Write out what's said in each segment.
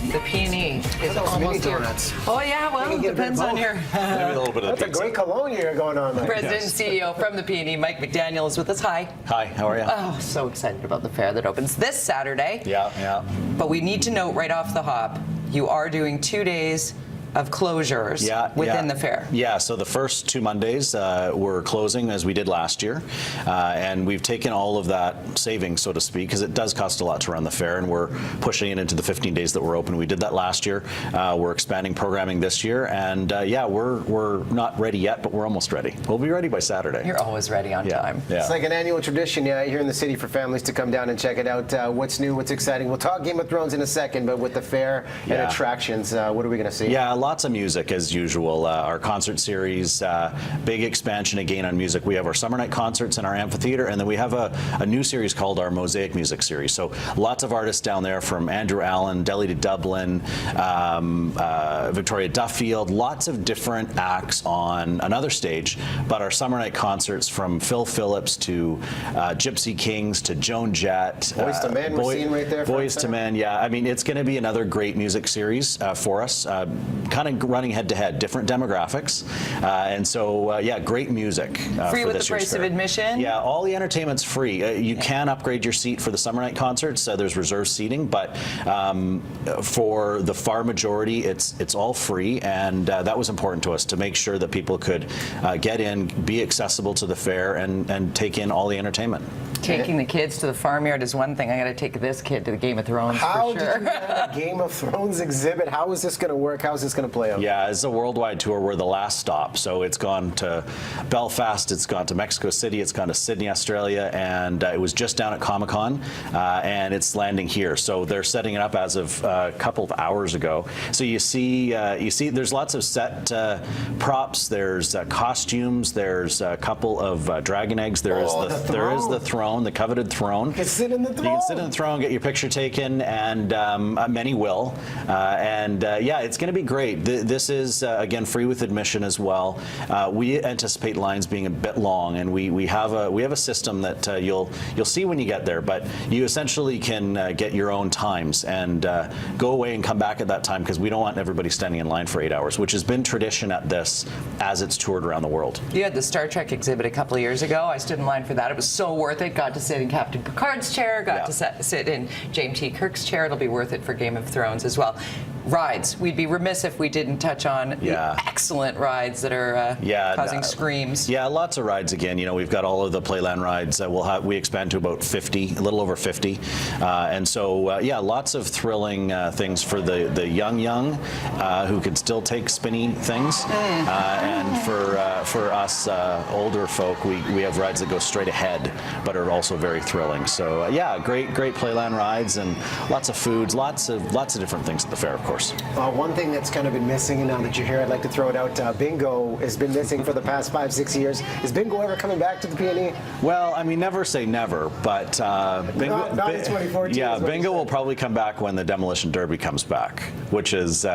The PNE is Those mini almost here. donuts. Oh yeah, well, You can get depends on both. your Maybe a little bit of That's a pizza. great cologne you're going on there. President and CEO from the PNE, Mike McDaniel, is with us. Hi. Hi, how are you? Oh, so excited about the fair that opens this Saturday. Yeah. But we need to note right off the hop, you are doing 2 days of closures within the fair. Yeah, so the first 2 Mondays we're closing as we did last year, and we've taken all of that savings, so to speak, because it does cost a lot to run the fair, and we're pushing it into the 15 days that we're open. We did that last year. We're expanding programming this year, and yeah, we're not ready yet, but we're almost ready. We'll be ready by Saturday. You're always ready on time. Yeah. It's like an annual tradition here in the city for families to come down and check it out. What's new, what's exciting. We'll talk Game of Thrones in a second, but with the fair and attractions, what are we going to see? Yeah, lots of music as usual. Our concert series, big expansion again on music. We have our summer night concerts in our amphitheater, and then we have a new series called our Mosaic Music Series. So lots of artists down there, from Andrew Allen, Delhi to Dublin, Victoria Duffield, lots of different acts on another stage. But our summer night concerts, from Phil Phillips to Gypsy Kings to Joan Jett. Boys to Men, we're seeing right there. Boys to Men, yeah. I mean, it's going to be another great music series for us, kind of running head-to-head, different demographics. And so, yeah, great music. Free for with this the price of admission? Yeah, all the entertainment's free. You can upgrade your seat for the summer night concerts. There's reserved seating, but for the far majority, it's all free, and that was important to us, to make sure that people could get in, be accessible to the fair, and take in all the entertainment. Taking the kids to the farmyard is one thing. I got to take this kid to the Game of Thrones How for sure. did you get a Game of Thrones exhibit? How is this going to work? How is this going to play out? Yeah, it's a worldwide tour. We're the last stop. So it's gone to Belfast, it's gone to Mexico City, it's gone to Sydney, Australia, and it was just down at Comic-Con, and it's landing here. So they're setting it up as of a couple of hours ago. So you see there's lots of set props, there's costumes, there's a couple of dragon eggs, there is the throne, the coveted throne. You can sit in the throne. You can sit in the throne, get your picture taken, and many will. Yeah, it's going to be great. This is, again, free with admission as well. We anticipate lines being a bit long, and we have a system that you'll see when you get there, but you essentially can get your own times and go away and come back at that time, because we don't want everybody standing in line for 8 hours, which has been tradition at this as it's toured around the world. You had the Star Trek exhibit a couple of years ago. I stood in line for that. It was so worth it. Got to sit in Captain Picard's chair, got to sit in James T. Kirk's chair. It'll be worth it for Game of Thrones as well. Rides. We'd be remiss if we didn't touch on the excellent rides that are causing screams. Yeah, lots of rides again. You know, we've got all of the Playland rides. We expand to about 50, a little over 50. And so, yeah, lots of thrilling things for the young who can still take spinny things. And for us older folk, we have rides that go straight ahead, but are also very thrilling. So, yeah, great Playland rides, and lots of foods, lots of different things at the fair, of course. One thing that's kind of been missing, and now that you're here, I'd like to throw it out. Bingo has been missing for the past 5-6 years. Is bingo ever coming back to the PNE? Well, I mean, never say never, but bingo, not in 2014. yeah, bingo will probably come back when the Demolition Derby comes back, which is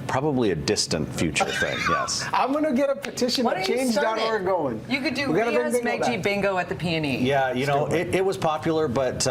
probably a distant future thing. Yes. I'm going to get a petition to change.org going. You could do Ria's Meggie Bingo at the PNE. Yeah, you know, it was popular, but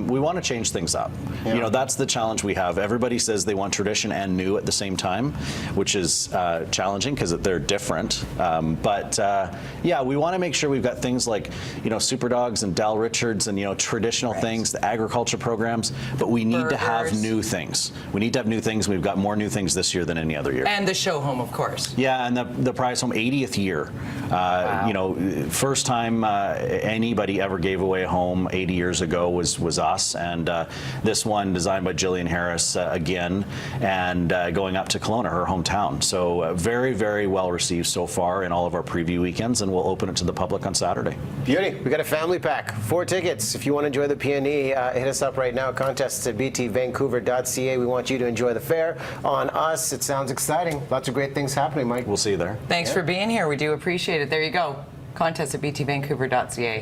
we want to change things up. Yeah. You know, that's the challenge we have. Everybody says they want tradition and new at the same time, which is challenging because they're different. Yeah, we want to make sure we've got things like, you know, Super Dogs and Dal Richards and, you know, traditional things, the agriculture programs, but we need to have new things. We need to have new things. We've got more new things this year than any other year. And the show home, of course. Yeah, and the Prize Home 80th year. Wow. You know, first time anybody ever gave away a home 80 years ago was us, and this one designed by Jillian Harris again, and going up to Kelowna, her hometown. So very, very well received so far in all of our preview weekends, and we'll open it to the public on Saturday. Beauty. We got a family pack, 4 tickets. If you want to enjoy the PNE, hit us up right now. Contests at btvancouver.ca. We want you to enjoy the fair on us. It sounds exciting. Lots of great things happening, Mike. We'll see you there. Thanks for being here. We do appreciate it. There you go. Contest at btvancouver.ca.